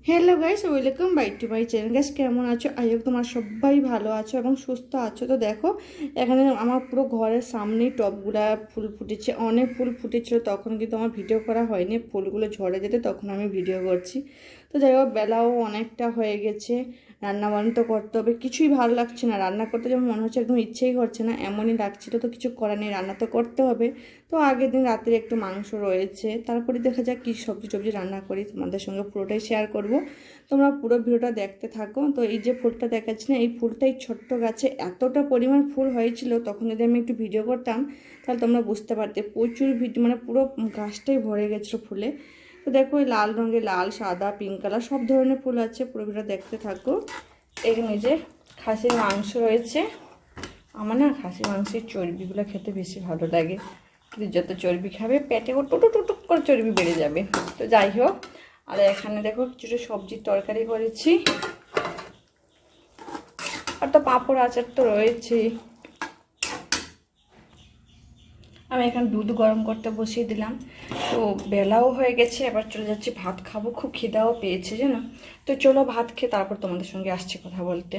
Hello guys, welcome back to my channel. Guys, কেমন আছো? I hope তোমরা সবাই ভালো আছো এবং সুস্থ আছো। তো দেখো, এখানে আমার পুরো ঘরের সামনেই টবগুলা ফুল ফুটেছে, অনেক ফুল ফুটেছিল। তখন কিন্তু আমার ভিডিও করা হয়নি, ফুলগুলো ঝরে যেতে তখন আমি ভিডিও করছি। তো যাই হোক, বেলাও অনেকটা হয়ে গেছে, রান্না বান্না তো করতে হবে। কিছুই ভালো লাগছে না রান্না করতে, যেমন মনে হচ্ছে একদম ইচ্ছেই করছে না, এমনই লাগছিল। তো কিছু করার নেই, রান্না তো করতে হবে। তো আগের দিন রাতের একটু মাংস রয়েছে, তারপরে দেখা যাক কী সবজি টবজি রান্না করি, তোমাদের সঙ্গে পুরোটাই শেয়ার করব। তোমরা পুরো ভিডিওটা দেখতে থাকো। তো এই যে ফুলটা দেখাচ্ছি না, এই ফুলটা এই ছোট্ট গাছে এতটা পরিমাণ ফুল হয়েছিল, তখন যদি আমি একটু ভিডিও করতাম তাহলে তোমরা বুঝতে পারতে। প্রচুর ভিডিও, মানে পুরো গাছটাই ভরে গেছিলো ফুলে। তো দেখো, এই লাল রঙের, লাল, সাদা, পিঙ্ক কালার সব ধরনের ফুল আছে। পুরো ভিডিও দেখতে থাকো। এখানে যে খাসির মাংস রয়েছে। আমার না খাসির মাংসের চর্বিগুলো খেতে বেশি ভালো লাগে, কিন্তু যত চর্বি খাবে পেটে টুটুক টুটুক করে চর্বি বেড়ে যাবে। তো যাই হোক, আর এখানে দেখো কিছুটা সবজির তরকারি করেছি, আর তো পাঁপড় আচার তো রয়েছে। আমি এখানে দুধ গরম করতে বসিয়ে দিলাম। তো বেলাও হয়ে গেছে, এবার চলে যাচ্ছি ভাত খাবো, খুব খিদাও পেয়েছে জানো। তো চলো ভাত খেয়ে তারপর তোমাদের সঙ্গে আসছি কথা বলতে।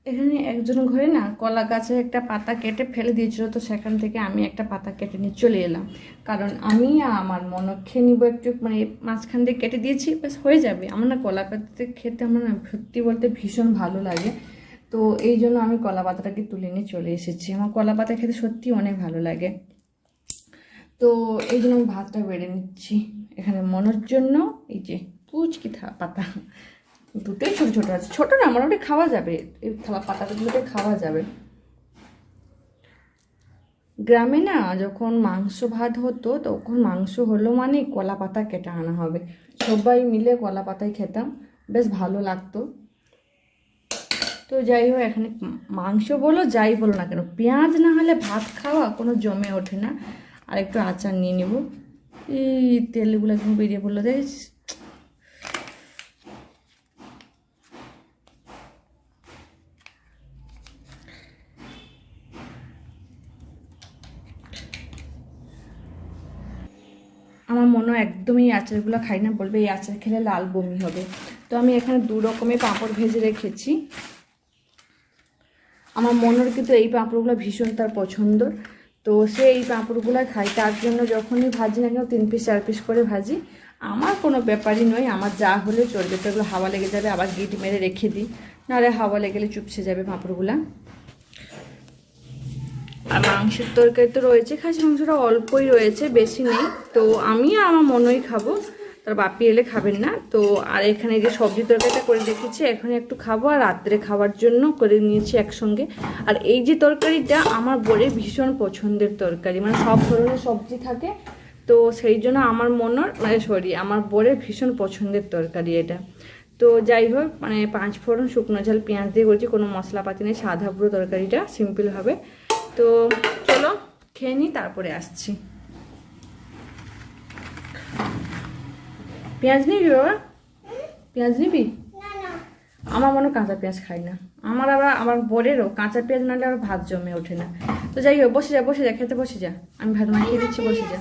এখানে একজন ঘরে না কলা গাছের একটা পাতা কেটে ফেলে দিয়েছিল, তো সেখান থেকে আমি একটা পাতা কেটে নিয়ে চলে এলাম। কারণ আমি আমার মনে খেয়ে নিবো একটু, মানে মাঝখান দিয়ে কেটে দিয়েছি, ব্যাস হয়ে যাবে। আমার না কলা পাতাতে খেতে আমার না সত্যি বলতে ভীষণ ভালো লাগে। তো এই জন্য আমি কলা পাতাটাকে তুলে নিয়ে চলে এসেছি। আমার কলা পাতা খেতে সত্যি অনেক ভালো লাগে। তো এই জন্য আমি ভাতটা বেড়ে নিচ্ছি এখানে মনের জন্য। এই যে পুচকি পাতা দুটোই ছোটো ছোটো আছে, ছোটো না মোটামুটি খাওয়া যাবে, এই পাতাগুলোতে খাওয়া যাবে। গ্রামে না যখন মাংস ভাত হতো, তখন মাংস হলো মানে কলা পাতা কেটে আনা হবে, সবাই মিলে কলা পাতায় খেতাম, বেশ ভালো লাগতো। তো যাই হোক, এখানে মাংস বলো যাই বলো না কেন, পেঁয়াজ না হলে ভাত খাওয়া কোনো জমে ওঠে না। আর একটু আচার নিয়ে নেব। এই তেলগুলো একদম বেরিয়ে পড়লো দেখ। আমার মনে হয় একদমই এই আচারগুলো খাই না, বলবে এই আচার খেলে লাল বমি হবে। তো আমি এখানে দু রকমের পাঁপড় ভেজে রেখেছি। আমার মনের কিন্তু এই পাঁপড়গুলো ভীষণ তার পছন্দ, তো সে এই পাঁপড়গুলো খায়। তার জন্য যখনই ভাজি না কেন 3 পিস 4 পিস করে ভাজি। আমার কোনো ব্যাপারই নয়, আমার যা হলে চলবে। তো এগুলো হাওয়া লেগে যাবে, আবার গিট মেরে রেখে দিই, নাহলে হাওয়া লেগেলে চুপসে যাবে পাঁপড়গুলা। আর মাংসের তরকারি তো রয়েছে, খাসি মাংসটা অল্পই রয়েছে, বেশি নেই। তো আমি আর আমার মনই খাবো, তার বাপি এলে খাবেন না। তো আর এখানে যে সবজি তরকারিটা করে রেখেছি, এখন একটু খাবো, আর রাত্রে খাওয়ার জন্য করে নিয়েছি একসঙ্গে। আর এই যে তরকারিটা আমার বরের ভীষণ পছন্দের তরকারি, মানে সব ধরনের সবজি থাকে, তো সেই জন্য আমার আমার বরের ভীষণ পছন্দের তরকারি এটা। তো যাই হোক, মানে 5 ফোড়ন, শুকনো ঝাল, পেঁয়াজ দিয়ে করছি, কোনো মশলাপাতি নেই, সাদা পুরো তরকারিটা সিম্পল হবে। তো চলো খেয়ে নিই, তারপরে আসছি। পেঁয়াজ নিবি বাবা? পেঁয়াজ নিবি? আমার মনে কাঁচা পেঁয়াজ খাই না। আমার বরেরও কাঁচা পেঁয়াজ নাহলে আর ভাত জমে ওঠে না। তো যাই হোক, বসে যা বসে যা, খেতে বসে যা, আমি ভাত মাখিয়ে দিচ্ছি, বসে যা।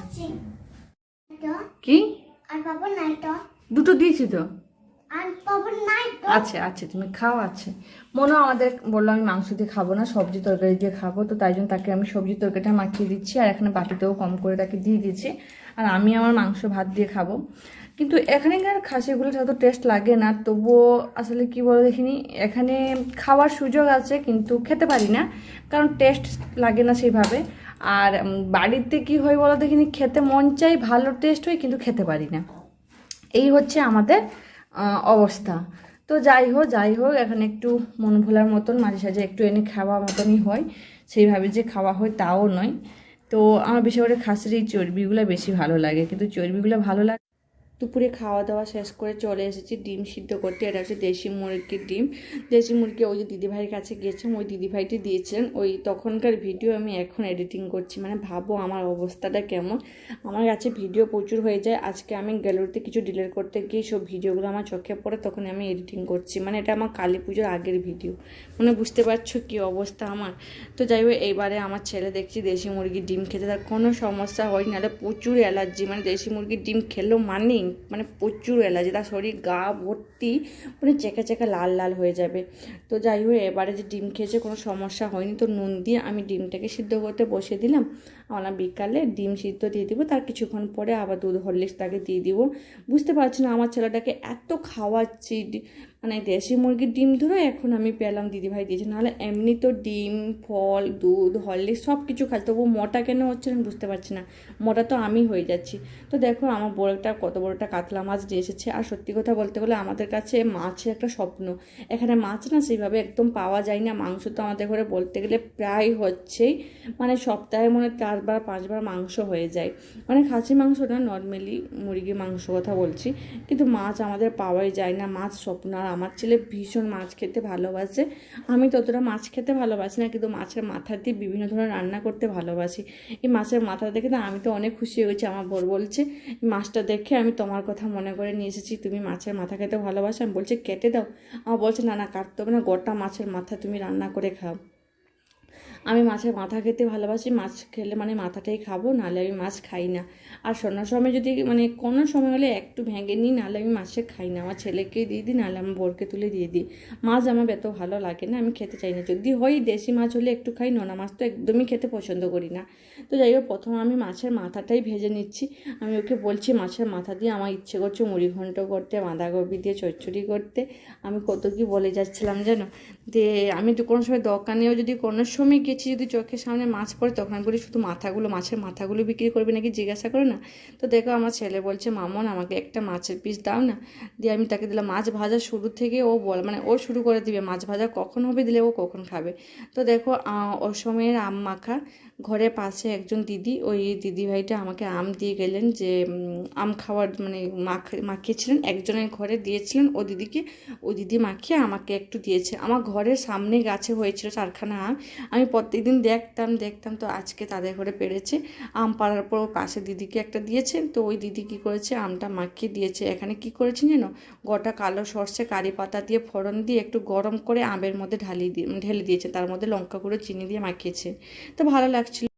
কি? দুটো দিয়েছি তো। আচ্ছা আচ্ছা, তুমি খাও। আছে মনে আমাদের বললো আমি মাংস দিয়ে খাবো না, সবজি তরকারি দিয়ে খাবো, তো তাই জন্য তাকে আমি সবজি তরকারিটা মাখিয়ে দিচ্ছি, আর এখানে বাটিতেও কম করে তাকে দিয়ে দিচ্ছি। আর আমি আমার মাংস ভাত দিয়ে খাবো। কিন্তু এখানকার খাসিগুলো যত টেস্ট লাগে না, তবুও আসলে কি বলো দেখিনি, এখানে খাওয়ার সুযোগ আছে কিন্তু খেতে পারি না, কারণ টেস্ট লাগে না সেইভাবে। আর বাড়িতে কি হয় বলো দেখিনি, খেতে মন চাই, ভালো টেস্ট হয়, কিন্তু খেতে পারি না। এই হচ্ছে আমাদের অবস্থা। তো যাই হোক, এখন একটু মন ভোলার মতন মাঝে সাঝে একটু এনে খাওয়া মতনই হয়, সেইভাবে যে খাওয়া হয় তাও নয়। তো আমার বিশেষ করে খাসির এই চর্বিগুলো বেশি ভালো লাগে, কিন্তু চর্বিগুলো ভালো লাগে। দুপুরে খাওয়া দাওয়া শেষ করে চলে এসেছি ডিম সিদ্ধ করতে। এটা হচ্ছে দেশি মুরগির ডিম। দেশি মুরগি ওই যে দিদিভাইয়ের কাছে গিয়েছিলাম, ওই দিদিভাইটি দিয়েছিলেন। ওই তখনকার ভিডিও আমি এখন এডিটিং করছি, মানে ভাবো আমার অবস্থাটা কেমন। আমার কাছে ভিডিও প্রচুর হয়ে যায়। আজকে আমি গ্যালারিতে কিছু ডিলিট করতে গিয়ে সব ভিডিওগুলো আমার চোখে পড়ে, তখন আমি এডিটিং করছি। মানে এটা আমার কালী পুজোর আগের ভিডিও, মানে বুঝতে পারছো কী অবস্থা আমার। তো যাই হোক, এইবারে আমার ছেলে দেখছি দেশি মুরগির ডিম খেতে, তার কোনো সমস্যা হয়, নাহলে প্রচুর অ্যালার্জি, মানে দেশি মুরগির ডিম খেলেও মানেই মানে প্রচুর অ্যালার্জি, তার শরীর গা ভর্তি মানে চেকা চেকা লাল লাল হয়ে যাবে। তো যাই হোক এবারে যে ডিম খেয়েছে কোনো সমস্যা হয়নি, তো নুন দিয়ে আমি ডিমটাকে সিদ্ধ করতে বসিয়ে দিলাম। আমরা বিকালে ডিম সিদ্ধ দিয়ে দিব, তার কিছুক্ষণ পরে আবার দুধ হরলিক্স তাকে দিয়ে দিব। বুঝতে পারছি না আমার ছেলেটাকে এত খাওয়াচ্ছি, মানে দেশি মুরগির ডিম ধরো এখন আমি পেলাম দিদিভাই দিয়েছে, নাহলে এমনি তো ডিম ফল দুধ হরলিক্স সব কিছু খাই, তবু মোটা কেন হচ্ছে আমি বুঝতে পারছি না। মোটা তো আমি হয়ে যাচ্ছি। তো দেখো আমার বড়টা কত বড়টা কাতলা মাছ দিয়ে এসেছে। আর সত্যি কথা বলতে গেলে আমাদের কাছে মাছের একটা স্বপ্ন, এখানে মাছ না সেইভাবে একদম পাওয়া যায় না। মাংস তো আমাদের ঘরে বলতে গেলে প্রায় হচ্ছেই, মানে সপ্তাহে মনে হয় 4বার 5বার মাংস হয়ে যায়, মানে খাসি মাংস না, নর্মালি মুরগি মাংস কথা বলছি। কিন্তু মাছ আমাদের পাওয়াই যায় না, মাছ স্বপ্ন। আর আমার ছেলে ভীষণ মাছ খেতে ভালোবাসে, আমি ততটা মাছ খেতে ভালোবাসি না, কিন্তু মাছের মাথা দিয়ে বিভিন্ন ধরনের রান্না করতে ভালোবাসি। এই মাছের মাথা দেখে না আমি তো অনেক খুশি হয়েছি। আমার বর বলছে মাছটা দেখে আমি তোমার কথা মনে করে নিয়ে এসেছি, তুমি মাছের মাথা খেতে ভালোবাসো। আমি বলছি কেটে দাও, আমার বলছে না না কাটতে হবে না, গোটা মাছের মাথা তুমি রান্না করে খাও। আমি মাছের মাথা খেতে ভালোবাসি, মাছ খেলে মানে মাথাটাই খাবো, নাহলে আমি মাছ খাই না। আর সন্ধ্যার সময় যদি মানে কোনো সময় হলে একটু ভেঙে নিই, নাহলে আমি মাছে খাই না, আমার ছেলেকেই দিয়ে দিই, নাহলে আমার বরকে তুলে দিয়ে দিই। মাছ আমার এত ভালো লাগে না, আমি খেতে চাই না। যদি হয় দেশি মাছ হলে একটু খাই, নোনা মাছ তো একদমই খেতে পছন্দ করি না। তো যাই হোক প্রথমে আমি মাছের মাথাটাই ভেজে নিচ্ছি। আমি ওকে বলছি মাছের মাথা দিয়ে আমার ইচ্ছে করছে মুড়ি ঘন্ট করতে, বাঁধাকপি দিয়ে চচ্চড়ি করতে, আমি কত কি বলে যাচ্ছিলাম জানো। যে আমি তো কোনো সময় দোকানেও যদি কোনো সময় গেছি, যদি চোখের সামনে মাছ পড়ে তখন আমি বলি শুধু মাথাগুলো, মাছের মাথাগুলো বিক্রি করবে নাকি জিজ্ঞাসা করে না। তো দেখো আমার ছেলে বলছে মামন আমাকে একটা মাছের পিস দাও না, দিয়ে আমি তাকে দিলাম। মাছ ভাজা শুরু থেকে ও মানে ও শুরু করে দিবে, মাছ ভাজা কখন হবে দিলে ও কখন খাবে। তো দেখো ওর সময়ের আম মাখা, ঘরের পাশে একজন দিদি, ওই দিদিভাইটা আমাকে আম দিয়ে গেলেন, যে আম খাওয়ার মানে মাখিয়েছিলেন, একজনের ঘরে দিয়েছিলেন ও দিদিকে, ও দিদি মাখিয়ে আমাকে একটু দিয়েছে। আমার ঘরের সামনে গাছে হয়েছিল 4খানা আম, আমি প্রত্যেকদিন দেখতাম। তো আজকে তাদের ঘরে পেরেছে আম পাড়ার পর পাশে দিদিকে একটা দিয়েছে। তো ওই দিদি কী করেছে আমটা মাখিয়ে দিয়েছে। এখানে কি করেছি জানো, গোটা কালো সর্ষে কারি পাতা দিয়ে ফোড়ন দিয়ে একটু গরম করে আমের মধ্যে ঢেলে দিয়েছে, তার মধ্যে লঙ্কা গুঁড়ো চিনি দিয়ে মাখিয়েছে, তো ভালো লাগছিল।